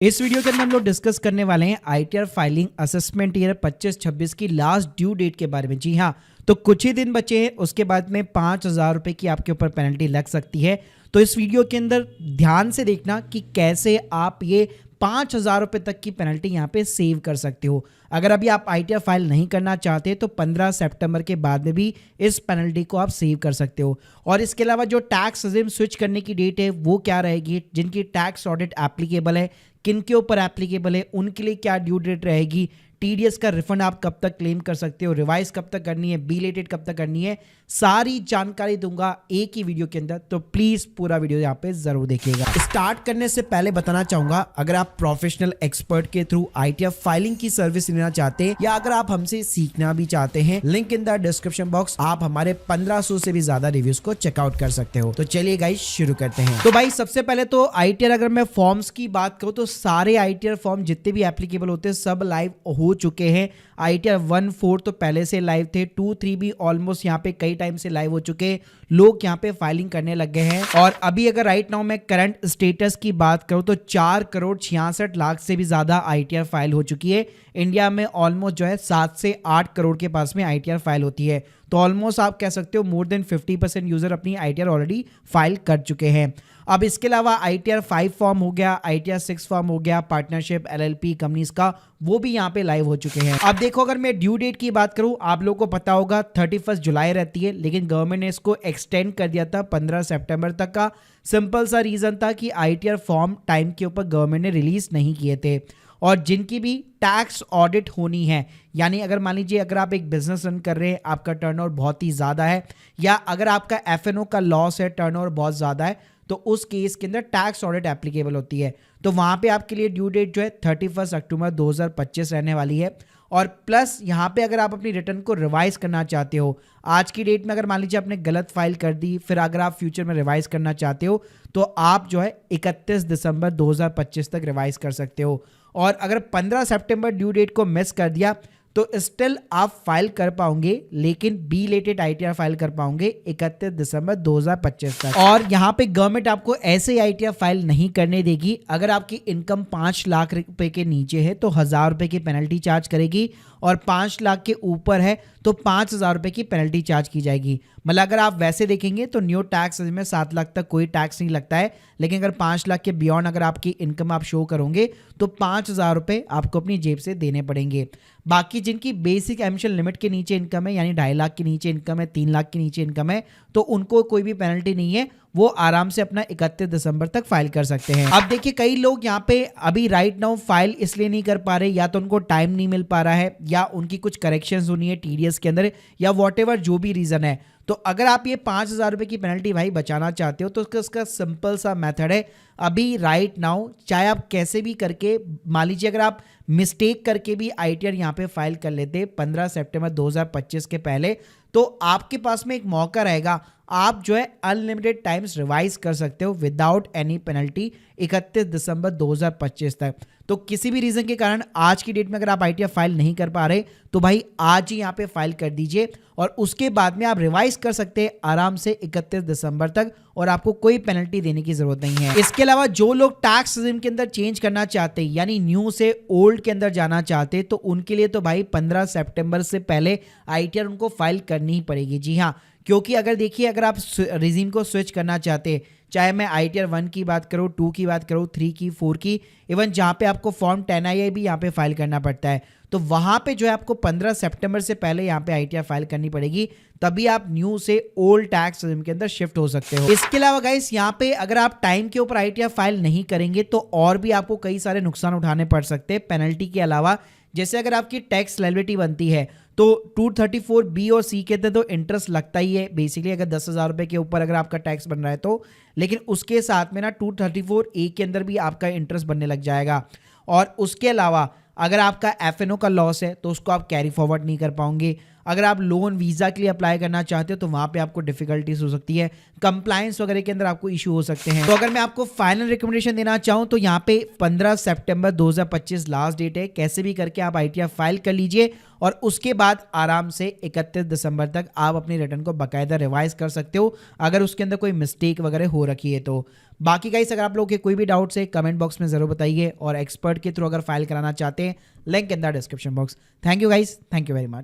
इस वीडियो के अंदर हम लोग डिस्कस करने वाले हैं आईटीआर फाइलिंग असेसमेंट ईयर 25-26 की लास्ट ड्यू डेट के बारे में। जी हाँ, तो कुछ ही दिन बचे हैं, उसके बाद में 5,000 रुपये की आपके ऊपर पेनल्टी लग सकती है। तो इस वीडियो के अंदर ध्यान से देखना कि कैसे आप ये 5,000 रुपये तक की पेनल्टी यहाँ पे सेव कर सकते हो। अगर अभी आप आईटीआर फाइल नहीं करना चाहते तो 15 सितंबर के बाद में भी इस पेनल्टी को आप सेव कर सकते हो। और इसके अलावा जो टैक्स रेजिम स्विच करने की डेट है वो क्या रहेगी, जिनकी टैक्स ऑडिट एप्लीकेबल है, किन के ऊपर एप्लीकेबल है, उनके लिए क्या ड्यू डेट रहेगी, टीडीएस का रिफंड आप कब तक क्लेम कर सकते हो, रिवाइज कब तक करनी है, बिलेटेड कब तक करनी है, सारी जानकारी दूंगा एक ही वीडियो के अंदर। तो प्लीज पूरा वीडियो यहाँ पे जरूर देखिएगा। स्टार्ट करने से पहले बताना चाहूंगा, अगर आप प्रोफेशनल एक्सपर्ट के थ्रू आईटीआर फाइलिंग की सर्विस लेना चाहते हैं या अगर आप हमसे सीखना भी चाहते हैं, link in the description box. आप हमारे 1500 से भी ज्यादा रिव्यूज को चेकआउट कर सकते हो। तो चलिए गाइस शुरू करते हैं। तो भाई सबसे पहले तो आईटीआर अगर मैं फॉर्म्स की बात करूं तो सारे आईटीआर फॉर्म जितने भी एप्लीकेबल होते हैं सब लाइव हो चुके हैं। आईटीआर 1-4 तो पहले से लाइव थे, 2-3 भी ऑलमोस्ट यहाँ पे कई टाइम से लाइव हो चुके हैं। लोग यहाँ पे फाइलिंग करने लग गए हैं। और अभी अगर राइट नाउ मैं करंट स्टेटस की बात करूं तो 4,66,00,000 से भी ज्यादा आईटीआर फाइल हो चुकी है। इंडिया में ऑलमोस्ट जो है 7 से 8 करोड़ के पास में आईटीआर फाइल होती है। तो ऑलमोस्ट आप कह सकते हो मोर देन 50% यूजर अपनी आईटीआर ऑलरेडी फाइल कर चुके हैं। अब इसके अलावा आईटीआर 5 फॉर्म हो गया, आईटीआर 6 फॉर्म हो गया, पार्टनरशिप एलएलपी कंपनीज का, वो भी यहाँ पे लाइव हो चुके हैं। अब देखो, अगर मैं ड्यू डेट की बात करूं, आप लोगों को पता होगा 31 जुलाई रहती है, लेकिन गवर्नमेंट ने इसको एक्सटेंड कर दिया था 15 सितंबर तक का। सिंपल सा रीजन था कि आईटीआर फॉर्म टाइम के ऊपर गवर्नमेंट ने रिलीज नहीं किए थे। और जिनकी भी टैक्स ऑडिट होनी है, यानी अगर मान लीजिए अगर आप एक बिजनेस रन कर रहे हैं, आपका टर्नओवर बहुत ही ज़्यादा है, या अगर आपका एफएनओ का लॉस है, टर्नओवर बहुत ज़्यादा है, तो उस केस के अंदर टैक्स ऑडिट एप्लीकेबल होती है। तो वहाँ पे आपके लिए ड्यू डेट जो है 31 अक्टूबर 2025 रहने वाली है। और प्लस यहाँ पे अगर आप अपनी रिटर्न को रिवाइज करना चाहते हो, आज की डेट में अगर मान लीजिए आपने गलत फाइल कर दी, फिर अगर आप फ्यूचर में रिवाइज करना चाहते हो तो आप जो है 31 दिसंबर 2025 तक रिवाइज कर सकते हो। और अगर 15 सितंबर ड्यू डेट को मिस कर दिया तो स्टिल आप फाइल कर पाओगे, लेकिन बिलेटेड आईटीआर फाइल कर पाओगे 31 दिसंबर 2025 तक। और यहाँ पे गवर्नमेंट आपको ऐसे आईटीआर फाइल नहीं करने देगी। अगर आपकी इनकम 5 लाख रुपए के नीचे है तो 1,000 रुपए की पेनल्टी चार्ज करेगी, और 5 लाख के ऊपर है तो 5,000 रुपए की पेनल्टी चार्ज की जाएगी। मतलब अगर आप वैसे देखेंगे तो न्यू टैक्स में 7 लाख तक कोई टैक्स नहीं लगता है, लेकिन अगर 5 लाख के बियॉन्ड अगर आपकी इनकम आप शो करोगे तो 5,000 रुपए आपको अपनी जेब से देने पड़ेंगे। बाकी जिनकी बेसिक एमिशन लिमिट के नीचे इनकम है, यानी 2.5 लाख के नीचे इनकम है, 3 लाख के नीचे इनकम है, तो उनको कोई भी पेनल्टी नहीं है, वो आराम से अपना 31 दिसंबर तक फाइल कर सकते हैं। अब देखिए, कई लोग यहाँ पे अभी राइट नाउ फाइल इसलिए नहीं कर पा रहे, या तो उनको टाइम नहीं मिल पा रहा है, या उनकी कुछ करेक्शंस होनी है टीडीएस के अंदर, या व्हाटएवर जो भी रीजन है। तो अगर आप ये 5,000 रुपए की पेनल्टी भाई बचाना चाहते हो तो उसका सिंपल सा मेथड है, अभी राइट नाउ चाहे आप कैसे भी करके, मान लीजिए अगर आप मिस्टेक करके भी आईटीआर यहाँ पे फाइल कर लेते 15 सितंबर 2025 के पहले, तो आपके पास में एक मौका रहेगा, आप जो है अनलिमिटेड टाइम्स रिवाइज कर सकते हो विदाउट एनी पेनल्टी 31 दिसंबर 2025 तक। तो किसी भी रीजन के कारण आज की डेट में अगर आप आईटीआर फाइल नहीं कर पा रहे तो भाई आज ही यहाँ पे फाइल कर दीजिए, और उसके बाद में आप रिवाइज कर सकते हैं आराम से 31 दिसंबर तक, और आपको कोई पेनल्टी देने की जरूरत नहीं है। इसके अलावा जो लोग टैक्स रेजिम के अंदर चेंज करना चाहते हैं, यानी न्यू से ओल्ड के अंदर जाना चाहते हैं, तो उनके लिए तो भाई 15 सितंबर से पहले आईटीआर उनको फाइल करनी ही पड़ेगी। जी हाँ, क्योंकि अगर देखिए, अगर आप रेजिम को स्विच करना चाहते हैं, चाहे मैं आईटीआर 1 की बात करूँ, 2 की बात करूँ, 3 की, 4 की, इवन जहाँ पे आपको फॉर्म 10II भी यहाँ पे फाइल करना पड़ता है, तो वहाँ पे जो है आपको 15 सितंबर से पहले यहाँ पे आईटीआर फाइल करनी पड़ेगी, तभी आप न्यू से ओल्ड टैक्स रेजिम के अंदर शिफ्ट हो सकते हो। इसके अलावा गाइस, यहाँ पे अगर आप टाइम के ऊपर आईटीआर फाइल नहीं करेंगे तो और भी आपको कई सारे नुकसान उठाने पड़ सकते हैं पेनल्टी के अलावा। जैसे अगर आपकी टैक्स लायबिलिटी बनती है तो 234B और C के अंदर तो इंटरेस्ट लगता ही है बेसिकली, अगर 10,000 रुपए के ऊपर अगर आपका टैक्स बन रहा है तो, लेकिन उसके साथ में ना 234A के अंदर भी आपका इंटरेस्ट बनने लग जाएगा। और उसके अलावा अगर आपका एफएनओ का लॉस है तो उसको आप कैरी फॉरवर्ड नहीं कर पाओगे। अगर आप लोन वीज़ा के लिए अप्लाई करना चाहते हो तो वहाँ पे आपको डिफिकल्टीज हो सकती है, कंप्लायंस वगैरह के अंदर आपको इशू हो सकते हैं। तो अगर मैं आपको फाइनल रिकमेंडेशन देना चाहूँ तो यहाँ पे 15 सितंबर 2025 लास्ट डेट है। कैसे भी करके आप ITR फाइल कर लीजिए और उसके बाद आराम से 31 दिसंबर तक आप अपनी रिटर्न को बाकायदा रिवाइज कर सकते हो अगर उसके अंदर कोई मिस्टेक वगैरह हो रखी है तो। बाकी गाइस अगर आप लोगों के कोई भी डाउट्स है कमेंट बॉक्स में जरूर बताइए और एक्सपर्ट के थ्रू अगर फाइल कराना चाहते हैं link in the description box. Thank you guys, thank you very much.